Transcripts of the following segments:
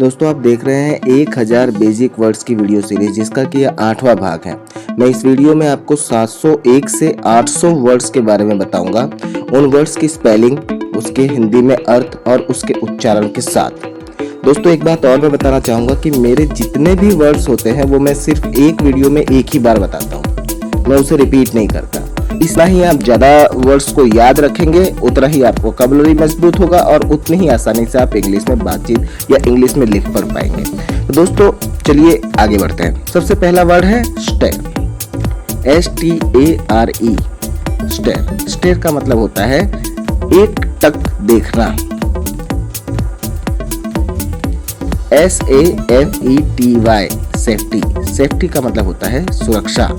दोस्तों आप देख रहे हैं 1000 बेसिक वर्ड्स की वीडियो सीरीज जिसका कि यह 8वां भाग है। मैं इस वीडियो में आपको 701 से 800 वर्ड्स के बारे में बताऊंगा, उन वर्ड्स की स्पेलिंग, उसके हिंदी में अर्थ और उसके उच्चारण के साथ। दोस्तों एक बात और मैं बताना चाहूँगा कि मेरे जितने भी वर्ड्स होते हैं वो मैं सिर्फ एक वीडियो में एक ही बार बताता हूँ, मैं उसे रिपीट नहीं करता। इतना ही आप ज़्यादा वर्ड्स को याद रखेंगे, उतना ही आपको वोकैबुलरी मजबूत होगा और उतनी ही आसानी से आप इंग्लिश में बातचीत या इंग्लिश में लिख पढ़ पाएंगे। तो दोस्तों चलिए आगे बढ़ते हैं। सबसे पहला वर्ड है स्टेयर। STARE। स्टेयर। स्टेयर का मतलब होता है एक टक देखना। SAFETY। सेफ्टी। सेफ्टी का मतलब होता है सुरक्षा।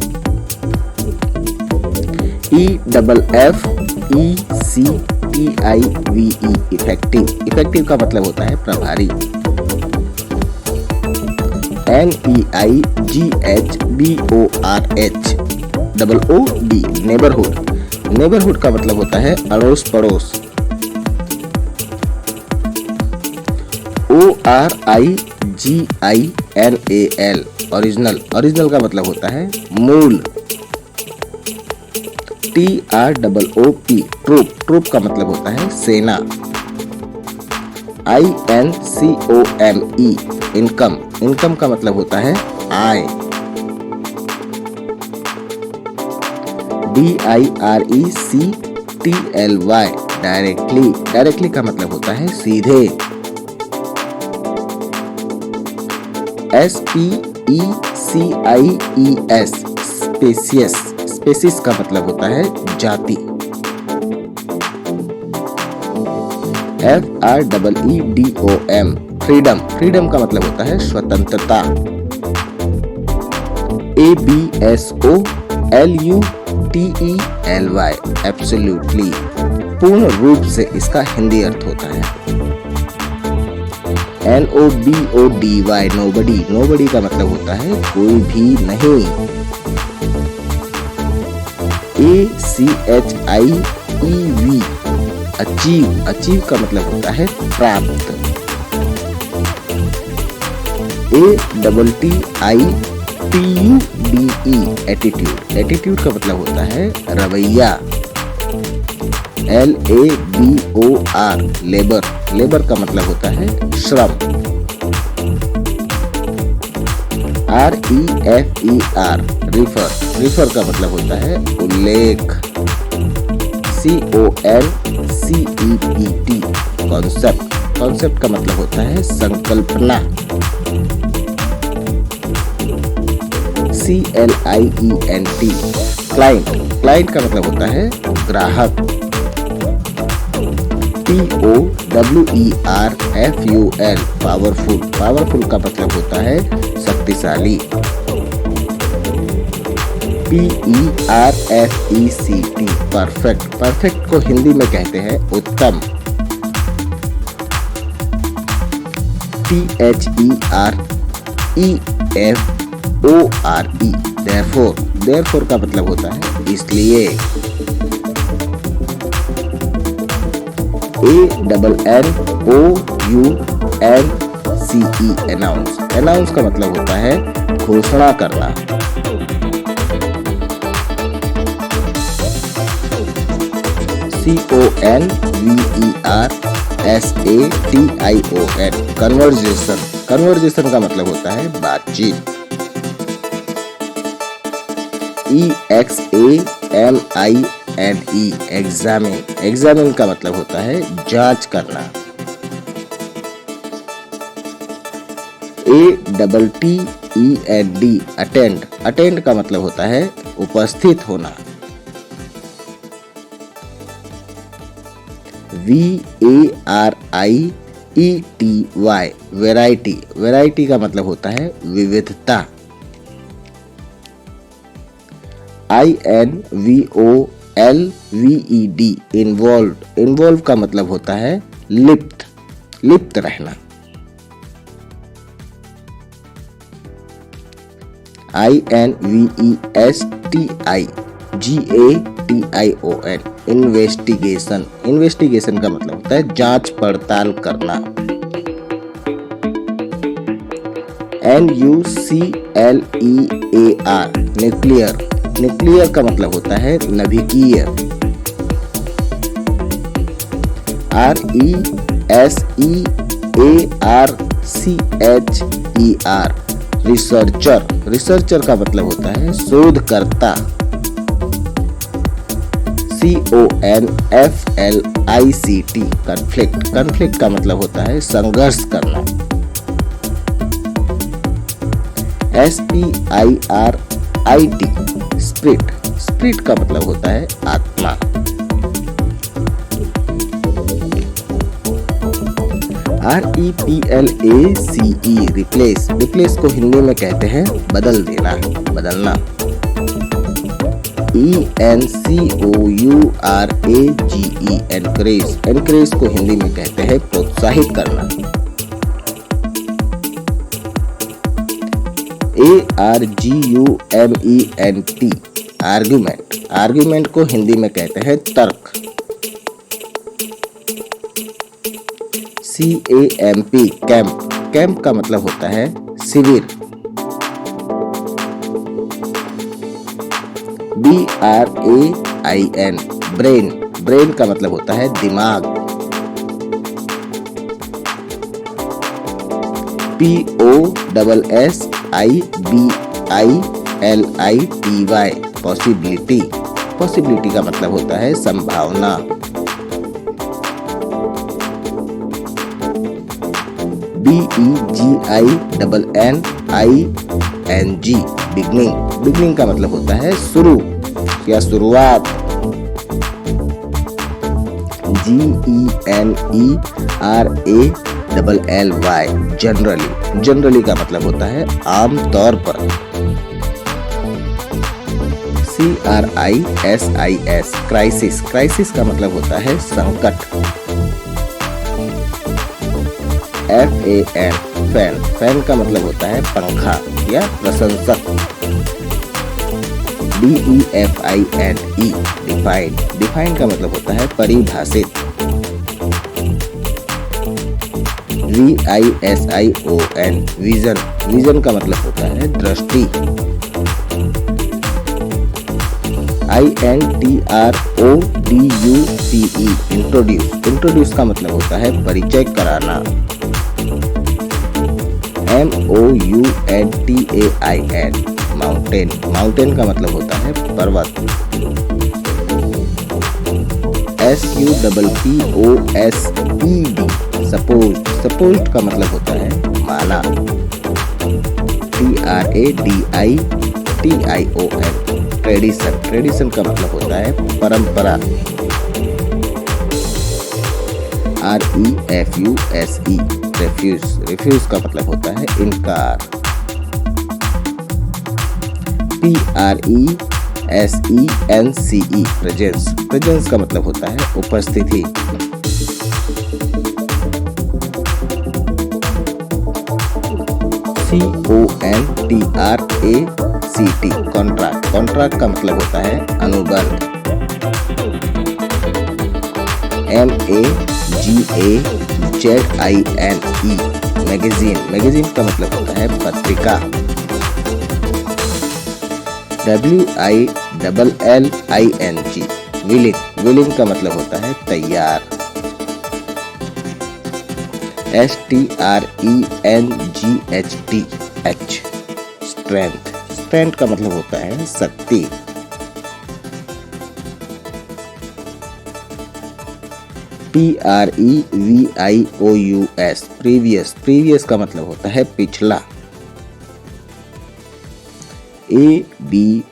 EFFECTIVE। इफेक्टिव। इफेक्टिव का मतलब होता है प्रभारी। NEIGHBORH। नेबरहुड। नेबरहुड का मतलब होता है अड़ोस पड़ोस। ORIGINAL। ओरिजिनल। ओरिजिनल का मतलब होता है मूल। TROOP। ट्रूप। ट्रूप का मतलब होता है सेना। INCOME। इनकम। इनकम का मतलब होता है आय। DIRECTLY। डायरेक्टली। डायरेक्टली का मतलब होता है सीधे। SPECIES। स्पेसियस। स्पेसिस का मतलब होता है जाति। FREEDOM। फ्रीडम। फ्रीडम का मतलब होता है स्वतंत्रता। ABSOLUTELY। एब्सोल्युटली। पूर्ण रूप से इसका हिंदी अर्थ होता है NOBODY। नोबडी। नोबडी का मतलब होता है कोई भी नहीं। ACHIEV। अचीव। अचीव का मतलब होता है प्राप्त। ATTITUDE। एटीट्यूड। एटीट्यूड का मतलब होता है रवैया। LABOR। लेबर। लेबर का मतलब होता है श्रम। REFER। रिफर। रिफर का मतलब होता है उल्लेख। CONCEPT। कॉन्सेप्ट। कॉन्सेप्ट का मतलब होता है संकल्पना। CLIENT। क्लाइंट। क्लाइंट का मतलब होता है ग्राहक। POWERFUL। पावरफुल। पावरफुल का मतलब होता है शक्तिशाली। PERFECT। परफेक्ट। परफेक्ट को हिंदी में कहते हैं उत्तम। THEREFORE। therefore। therefore का मतलब होता है इसलिए। ANNOUNCE। अनाउंस। अनाउंस का मतलब होता है घोषणा करना। CONVERSATION। कन्वर्जेशन। कन्वर्जेशन का मतलब होता है बातचीत। EXAMINE। एग्जामिन। एग्जामिन का मतलब होता है जांच करना। ATTEND। अटेंड। अटेंड का मतलब होता है उपस्थित होना। VARIETY। वैरायटी। वैरायटी का मतलब होता है विविधता। INVOLVED। इन्वॉल्व। इन्वॉल्व का मतलब होता है लिप्त। लिप्त रहना। INVESTIGATION। इन्वेस्टिगेशन। इन्वेस्टिगेशन का मतलब होता है जांच पड़ताल करना। NUCLEAR nuclear. न्यूक्लियर का मतलब होता है नाभिकीय। RESEARCHER researcher. रिसर्चर का मतलब होता है शोधकर्ता। CONFLICT conflict. कॉन्फ्लिक्ट का मतलब होता है संघर्ष करना। SPIRIT spirit. स्पिरिट का मतलब होता है आत्मा। REPLACE replace. रिप्लेस को हिंदी में कहते हैं बदल देना, बदलना। ENCOURAGE encourage. एनकरेज को हिंदी में कहते हैं प्रोत्साहित करना। ARGUMENT argument. आर्ग्यूमेंट को हिंदी में कहते हैं तर्क। CAMP camp. कैंप का मतलब होता है शिविर। BRAIN brain. ब्रेन का मतलब होता है दिमाग। POSSIBILITY possibility. पॉसिबिलिटी का मतलब होता है संभावना। BEGINNING beginning. बिगनिंग का मतलब होता है शुरू या शुरुआत। GENERALLY generally. जनरली का मतलब होता है आम तौर पर। CRISIS crisis. क्राइसिस का मतलब होता है संकट। FAN fan. फैन का मतलब होता है पंखा या प्रशंसक। DEFINE defined. डिफाइंड का मतलब होता है परिभाषित। VISION vision. विजन का मतलब होता है दृष्टि। INTRODUCE introduce. इंट्रोड्यूस का मतलब होता है परिचय कराना। MOUNTAIN mountain. माउंटेन का मतलब होता है पर्वत। SUPPOSED suppose. सपोज का मतलब होता है माना। TRADITION tradition. ट्रेडिशन का मतलब होता है परंपरा। REFUSE refuge. रेफ्यूज का मतलब होता है इनकार। PRESENCE presence. प्रेजेंस का मतलब होता है उपस्थिति। CONTRACT contract. कॉन्ट्रैक्ट का मतलब होता है अनुबंध। MAGAZINE magazine. मैगजीन का मतलब होता है पत्रिका। WILLING willing. विलिंग का मतलब होता है तैयार। STRENGTH strength. स्ट्रेंथ का मतलब होता है शक्ति। PREVIOUS previous. प्रीवियस का मतलब होता है पिछला। ABVIOUSLY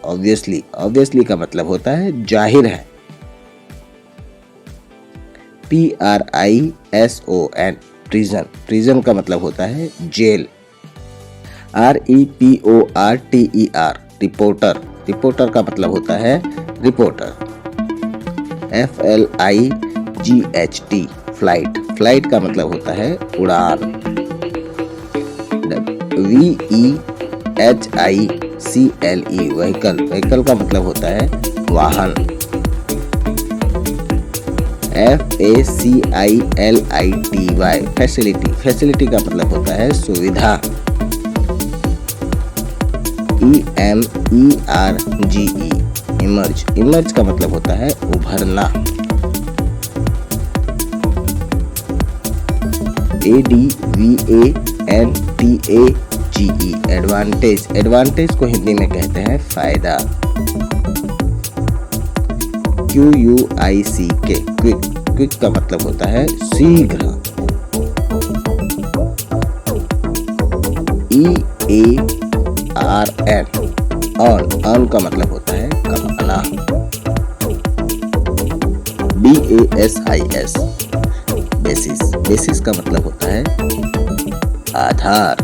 obviously. ऑब्वियसली का मतलब होता है जाहिर है। PRISON prison. प्रिजन का मतलब होता है जेल। REPORTER reporter. रिपोर्टर का मतलब होता है रिपोर्टर। FLIGHT flight. फ्लाइट का मतलब होता है उड़ान। VEHICLE vehicle. व्हीकल का मतलब होता है वाहन। FACILITY, फैसिलिटी, फैसिलिटी का मतलब होता है सुविधा। EMERGE, इमर्ज, इमर्ज का मतलब होता है उभरना। ADVANTAGE, एडवांटेज, एडवांटेज को हिंदी में कहते हैं फायदा। QUICK, क्विक, क्विक का मतलब होता है शीघ्र। EARN, ऑन, ऑन का मतलब होता है कमाना। BASIS, बेसिस, बेसिस का मतलब होता है आधार।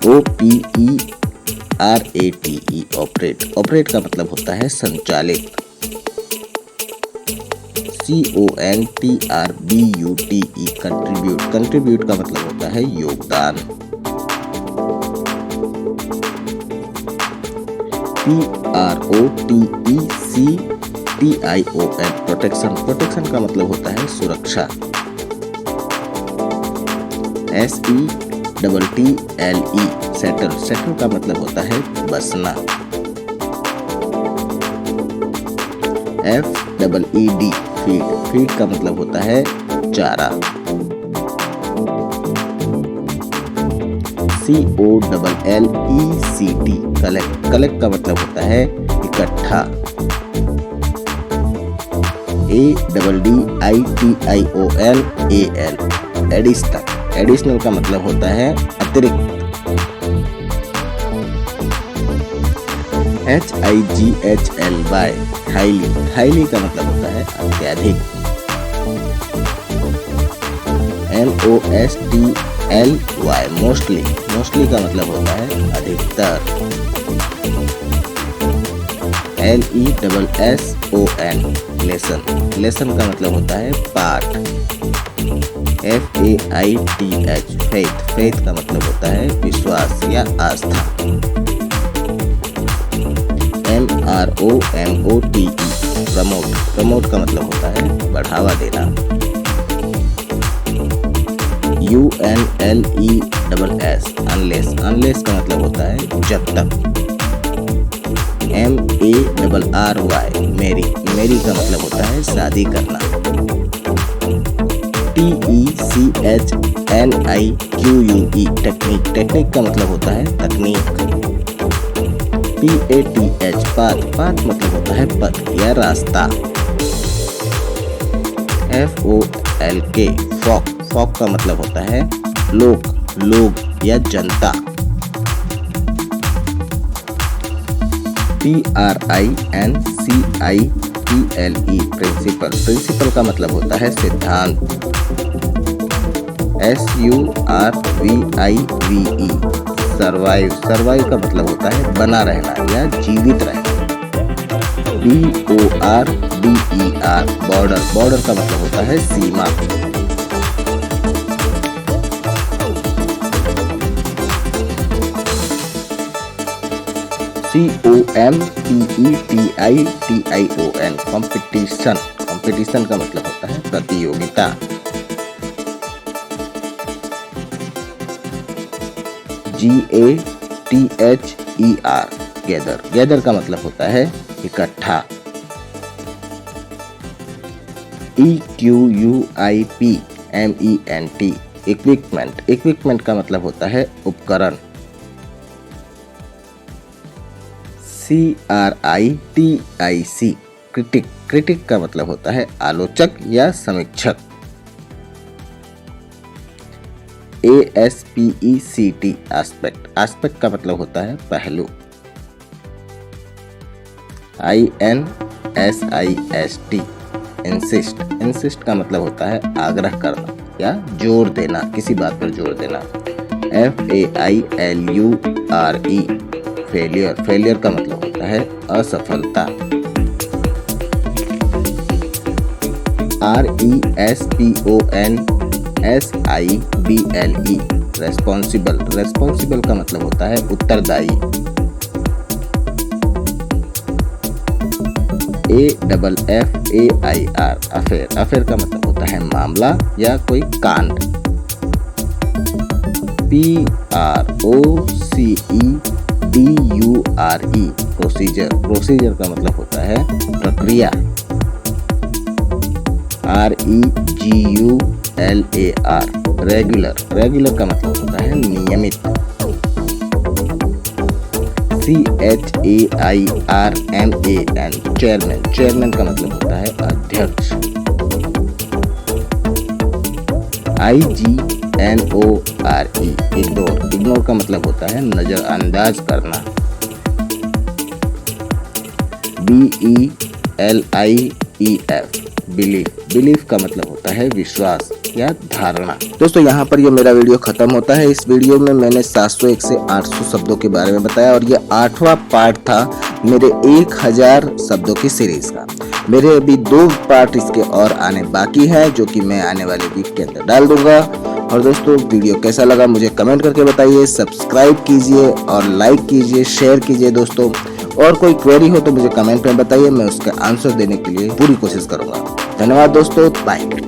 OPERATE, ऑपरेट, ऑपरेट का मतलब होता है संचालित। CONTRIBUTE, कंट्रीब्यूट, कंट्रीब्यूट का मतलब होता है योगदान। PROTECTION, प्रोटेक्शन, प्रोटेक्शन का मतलब होता है सुरक्षा। SETTLE, सेटल, सेटल का मतलब होता है बसना। FEED, फीड, फीड का मतलब होता है चारा। COLLECT, कलेक्ट, कलेक्ट का मतलब होता है इकट्ठा। ADDITIONAL, एडिशनल, एडिशनल का मतलब होता है अतिरिक्त। HIGHLY, हाईली, हाईली का मतलब होता है अत्यधिक। MOSTLY, मोस्टली, मोस्टली का मतलब होता है अधिकतर। LESSON, लेसन, लेसन का मतलब होता है पाठ। FAITH, फेथ, फेथ का मतलब होता है विश्वास या आस्था। MROMOTE, प्रमोट, प्रमोट का मतलब होता है बढ़ावा देना। UNLESS, अनलेस, अनलेस का मतलब होता है जब तक। MARRY, मेरी, मेरी का मतलब होता है शादी करना। TECHNIQUE, टेक्निक, टेक्निक का मतलब होता है तकनीक। PATH, पाथ, पाथ मतलब होता है पथ या रास्ता। FOLK, फॉक, फॉक का मतलब होता है लोग, लोग या जनता। PRINCIPLE, प्रिंसिपल, प्रिंसिपल का मतलब होता है सिद्धांत। SURVIVE, सर्वाइव, सर्वाइव का मतलब होता है बना रहना या जीवित रहना। BORDER, बॉर्डर, बॉर्डर का मतलब होता है सीमा। COMPETITION, कॉम्पिटिशन, कॉम्पिटिशन का मतलब होता है प्रतियोगिता। GATHER, गैदर, गैदर का मतलब होता है इकट्ठा। EQUIPMENT, इक्विपमेंट, इक्विपमेंट का मतलब होता है उपकरण। CRITIC, क्रिटिक, क्रिटिक का मतलब होता है आलोचक या समीक्षक। ASPECT, एस्पेक्ट, एस्पेक्ट का मतलब होता है पहलू। INSIST, इंसिस्ट, इंसिस्ट का मतलब होता है आग्रह करना या जोर देना, किसी बात पर जोर देना। FAILURE, फेलियर, फेलियर का मतलब होता है असफलता। RESPONSIBLE, रेस्पॉन्सिबल, रेस्पॉन्सिबल का मतलब होता है उत्तरदायी। AFFAIR affair. अफेयर का मतलब होता है मामला या कोई कांड। PROCEDURE procedure. प्रोसीजर का मतलब होता है प्रक्रिया। REGULAR regular. रेगुलर का मतलब होता है नियमित। CHAIRMAN chairman. चेयरमैन का मतलब होता है अध्यक्ष। IGNORE ignore. इग्नोर का मतलब होता है नजरअंदाज करना। BELIEF belief. बिलीफ का मतलब होता है विश्वास या धारणा। दोस्तों यहाँ पर ये मेरा वीडियो खत्म होता है। इस वीडियो में मैंने 701 से 800 शब्दों के बारे में बताया और ये 8वां पार्ट था मेरे 1000 शब्दों की सीरीज का। मेरे अभी 2 पार्ट इसके और आने बाकी हैं जो कि मैं आने वाले वीक के अंदर डाल दूंगा। और दोस्तों वीडियो कैसा लगा मुझे कमेंट करके बताइए, सब्सक्राइब कीजिए और लाइक कीजिए, शेयर कीजिए दोस्तों। और कोई क्वेरी हो तो मुझे कमेंट में बताइए, मैं उसका आंसर देने के लिए पूरी कोशिश करूंगा। धन्यवाद दोस्तों, बाय।